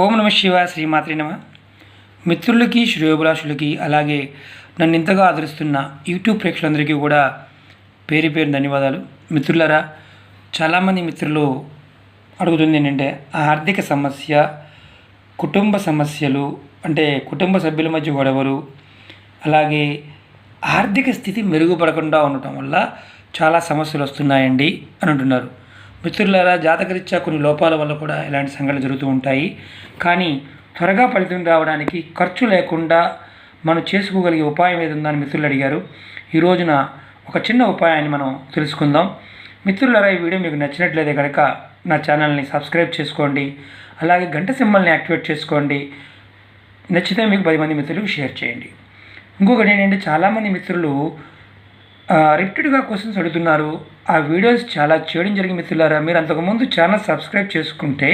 ఓం నమ శివాయ, శ్రీమాత్రే నమ. మిత్రులకి, శ్రేయోభిలాషులకి, అలాగే నన్ను ఇంతగా ఆదరిస్తున్న యూట్యూబ్ ప్రేక్షకులందరికీ కూడా పేరు పేరు ధన్యవాదాలు. మిత్రులారా, చాలామంది మిత్రులు అడుగుతుంది ఏంటంటే ఆర్థిక సమస్య, కుటుంబ సమస్యలు, అంటే కుటుంబ సభ్యుల మధ్య గొడవలు, అలాగే ఆర్థిక స్థితి మెరుగుపడకుండా ఉండటం వల్ల చాలా సమస్యలు వస్తున్నాయండి అని అంటున్నారు. మిత్రులారా, జాతకరీత్యా కొన్ని లోపాల వల్ల కూడా ఇలాంటి సంఘటనలు జరుగుతూ ఉంటాయి. కానీ త్వరగా ఫలితం రావడానికి ఖర్చు లేకుండా మనం చేసుకోగలిగే ఉపాయం ఏది ఉందని మిత్రులు అడిగారు. ఈ రోజున ఒక చిన్న ఉపాయాన్ని మనం తెలుసుకుందాం. మిత్రులారా, ఈ వీడియో మీకు నచ్చినట్లయితే కనుక నా ఛానల్ని సబ్స్క్రైబ్ చేసుకోండి, అలాగే గంట సింబల్ని యాక్టివేట్ చేసుకోండి. నచ్చితే మీకు 10 మంది మిత్రులకు షేర్ చేయండి. ఇంకొకటి ఏంటంటే, చాలామంది మిత్రులు రిపీటెడ్గా క్వశ్చన్స్ అడుగుతున్నారు. ఆ వీడియోస్ చాలా చేయడం జరిగింది. మిత్రులారా, మీరు అంతకుముందు ఛానల్ సబ్స్క్రైబ్ చేసుకుంటే,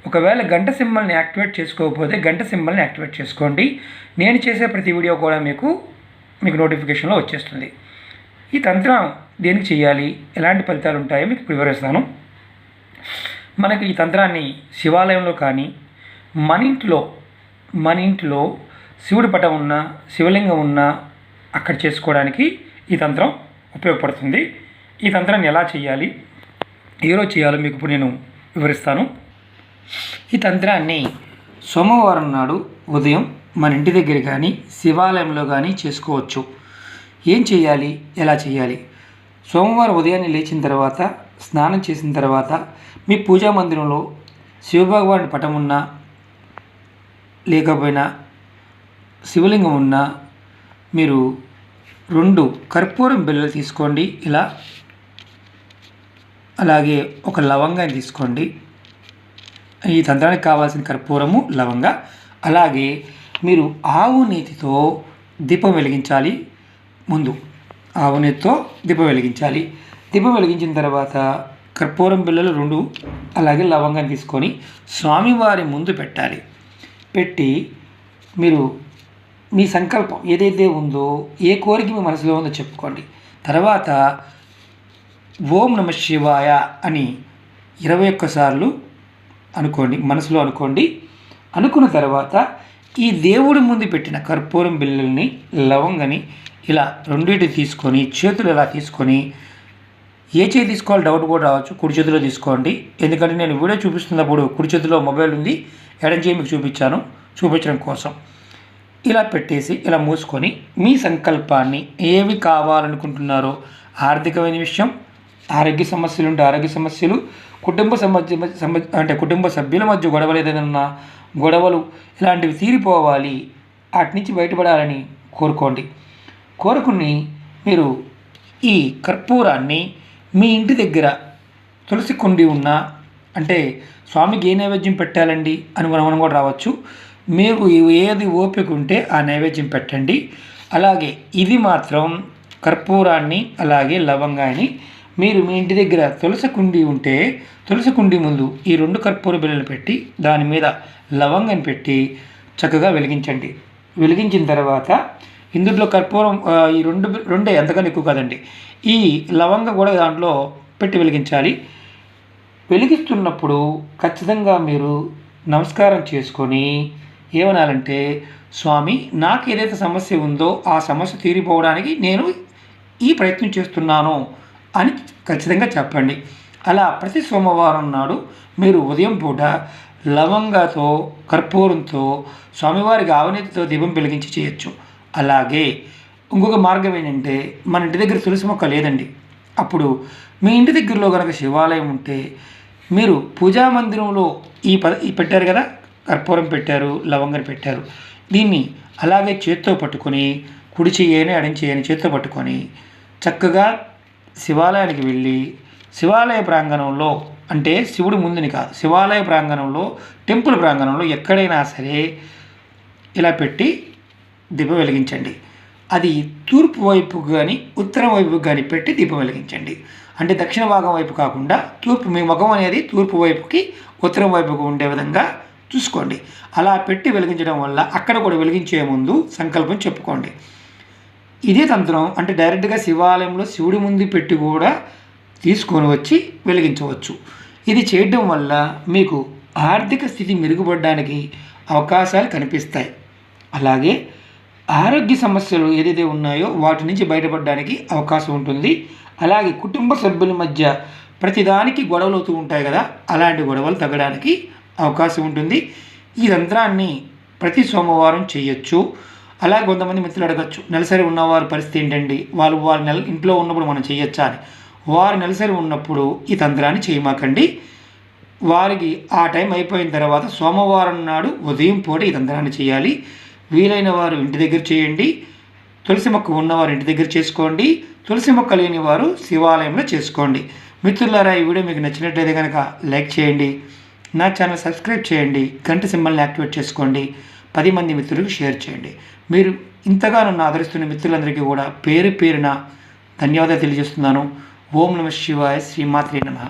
ఒకవేళ గంట సింబల్ని యాక్టివేట్ చేసుకోకపోతే గంట సింబల్ని యాక్టివేట్ చేసుకోండి. నేను చేసే ప్రతి వీడియో కూడా మీకు నోటిఫికేషన్లో వచ్చేస్తుంది. ఈ తంత్రం దేనికి చేయాలి, ఎలాంటి ఫలితాలు ఉంటాయో మీకు వివరిస్తాను. మనకి ఈ తంత్రాన్ని శివాలయంలో కానీ మన ఇంట్లో శివుడి పటం ఉన్నా, శివలింగం ఉన్నా అక్కడ చేసుకోవడానికి ఈ తంత్రం ఉపయోగపడుతుంది. ఈ తంత్రాన్ని ఎలా చేయాలి, ఈరోజు చేయాలో మీకు ఇప్పుడు నేను వివరిస్తాను. ఈ తంత్రాన్ని సోమవారం నాడు ఉదయం మన ఇంటి దగ్గర కానీ శివాలయంలో కానీ చేసుకోవచ్చు. ఏం చేయాలి, ఎలా చేయాలి? సోమవారం ఉదయాన్నే లేచిన తర్వాత, స్నానం చేసిన తర్వాత మీ పూజా మందిరంలో శివభగవానుడి పటం ఉన్నా, లేకపోయినా శివలింగం ఉన్నా మీరు 2 కర్పూరం బిళ్ళలు తీసుకోండి. ఇలా అలాగే ఒక లవంగాన్ని తీసుకోండి. ఈ తంత్రానికి కావాల్సిన కర్పూరము, లవంగా. అలాగే మీరు ఆవు నేతితో దీపం వెలిగించాలి. ముందు ఆవు నేతితో దీపం వెలిగించాలి. దీపం వెలిగించిన తర్వాత కర్పూరం బిళ్ళలు 2 అలాగే లవంగాన్ని తీసుకొని స్వామివారి ముందు పెట్టాలి. పెట్టి మీరు మీ సంకల్పం ఏదైతే ఉందో, ఏ కోరిక మీ మనసులో ఉందో చెప్పుకోండి. తర్వాత ఓం నమ శివాయ అని 21 సార్లు అనుకోండి, మనసులో అనుకోండి. అనుకున్న తర్వాత ఈ దేవుడి ముందు పెట్టిన కర్పూరం బిళ్ళల్ని, లవంగని ఇలా రెండింటి తీసుకొని చేతులు ఇలా తీసుకొని, ఏ చేతి తీసుకోవాలి డౌట్ కూడా రావచ్చు, కుడి చేతిలో తీసుకోండి. ఎందుకంటే నేను వీడియో చూపిస్తున్నప్పుడు కుడి చేతిలో మొబైల్ ఉంది, ఎడం చేయి మీకు చూపించడం కోసం. ఇలా పెట్టేసి ఇలా మూసుకొని మీ సంకల్పాన్ని, ఏవి కావాలనుకుంటున్నారో, ఆర్థికమైన విషయం, ఆరోగ్య సమస్యలు ఉంటే ఆరోగ్య సమస్యలు, కుటుంబ సభ్యుల మధ్య గొడవలు, ఏదైనా గొడవలు ఇలాంటివి తీరిపోవాలి, వాటి నుంచి బయటపడాలని కోరుకోండి. కోరుకుని మీరు ఈ కర్పూరాన్ని మీ ఇంటి దగ్గర తులసి కుండి ఉన్న, అంటే స్వామికి ఏ నైవేద్యం పెట్టాలండి అని మనం కూడా రావచ్చు. మీకు ఏది ఓపిక ఉంటే ఆ నైవేద్యం పెట్టండి. అలాగే ఇది మాత్రం కర్పూరాన్ని అలాగే లవంగాన్ని మీరు మీ ఇంటి దగ్గర తులసి కుండి ఉంటే తులసి కుండి ముందు ఈ 2 కర్పూర బిళ్ళలు పెట్టి దాని మీద లవంగాన్ని పెట్టి చక్కగా వెలిగించండి. వెలిగించిన తర్వాత ఇందులో కర్పూరం ఈ 2 ఎంతగానో ఎక్కువ కాదండి, ఈ లవంగ కూడా దాంట్లో పెట్టి వెలిగించాలి. వెలిగిస్తున్నప్పుడు ఖచ్చితంగా మీరు నమస్కారం చేసుకొని ఏమనాలంటే, స్వామి, నాకు ఏదైతే సమస్య ఉందో ఆ సమస్య తీరిపోవడానికి నేను ఈ ప్రయత్నం చేస్తున్నాను అని ఖచ్చితంగా చెప్పండి. అలా ప్రతి సోమవారం నాడు మీరు ఉదయం పూట లవంగాతో, కర్పూరంతో స్వామివారికి ఆవునేతితో దీపం వెలిగించి చేయొచ్చు. అలాగే ఇంకొక మార్గం ఏంటంటే, మన ఇంటి దగ్గర తులసి మొక్క లేదండి, అప్పుడు మీ ఇంటి దగ్గరలో కనుక శివాలయం ఉంటే మీరు పూజా మందిరంలో ఈ పెట్టారు కదా, కర్పూరం పెట్టారు, లవంగం పెట్టారు, దీన్ని అలాగే చేత్తో పట్టుకొని, కుడి చేయని ఎడం చేయని చేత్తో పట్టుకొని చక్కగా శివాలయానికి వెళ్ళి, శివాలయ ప్రాంగణంలో, అంటే శివుడి ముందుని కాదు, శివాలయ ప్రాంగణంలో, టెంపుల్ ప్రాంగణంలో ఎక్కడైనా సరే ఇలా పెట్టి దీపం వెలిగించండి. అది తూర్పు వైపు కానీ ఉత్తరం వైపు కానీ పెట్టి దీపం వెలిగించండి. అంటే దక్షిణ భాగం వైపు కాకుండా తూర్పు, మీ ముఖం అనేది తూర్పు వైపుకి ఉత్తరం వైపుకు ఉండే విధంగా చూసుకోండి. అలా పెట్టి వెలిగించడం వల్ల అక్కడ కూడా వెలిగించే ముందు సంకల్పం చెప్పుకోండి. ఇదే తంత్రం అంటే డైరెక్ట్గా శివాలయంలో శివుడి ముందు పెట్టి కూడా తీసుకొని వచ్చి వెలిగించవచ్చు. ఇది చేయడం వల్ల మీకు ఆర్థిక స్థితి మెరుగుపడడానికి అవకాశాలు కనిపిస్తాయి. అలాగే ఆరోగ్య సమస్యలు ఏదైతే ఉన్నాయో వాటి నుంచి బయటపడడానికి అవకాశం ఉంటుంది. అలాగే కుటుంబ సభ్యుల మధ్య ప్రతిదానికి గొడవలు అవుతూ ఉంటాయి కదా, అలాంటి గొడవలు తగ్గడానికి అవకాశం ఉంటుంది. ఈ తంత్రాన్ని ప్రతి సోమవారం చేయొచ్చు. అలాగే కొంతమంది మిత్రులు అడగచ్చు, నెలసరి ఉన్నవారి పరిస్థితి ఏంటండి, వారు ఇంట్లో ఉన్నప్పుడు మనం చేయొచ్చా అని. వారు నెలసరి ఉన్నప్పుడు ఈ తంత్రాన్ని చేయమాకండి. వారికి ఆ టైం అయిపోయిన తర్వాత సోమవారం నాడు ఉదయం పూట ఈ తంత్రాన్ని చేయాలి. వీలైన వారు ఇంటి దగ్గర చేయండి. తులసి మొక్క ఉన్నవారు ఇంటి దగ్గర చేసుకోండి. తులసి మొక్క లేని వారు శివాలయంలో చేసుకోండి. మిత్రులారా, ఈ వీడియో మీకు నచ్చినట్లయితే కనుక లైక్ చేయండి, నా ఛానల్ సబ్స్క్రైబ్ చేయండి, గంట సింబల్ని యాక్టివేట్ చేసుకోండి, 10 మంది మిత్రులకు షేర్ చేయండి. మీరు ఇంతగా నన్ను ఆదరిస్తున్న మిత్రులందరికీ కూడా పేరు పేరున ధన్యవాదాలు తెలియజేస్తున్నాను. ఓం నమః శివాయ. శ్రీమాత్రే నమః.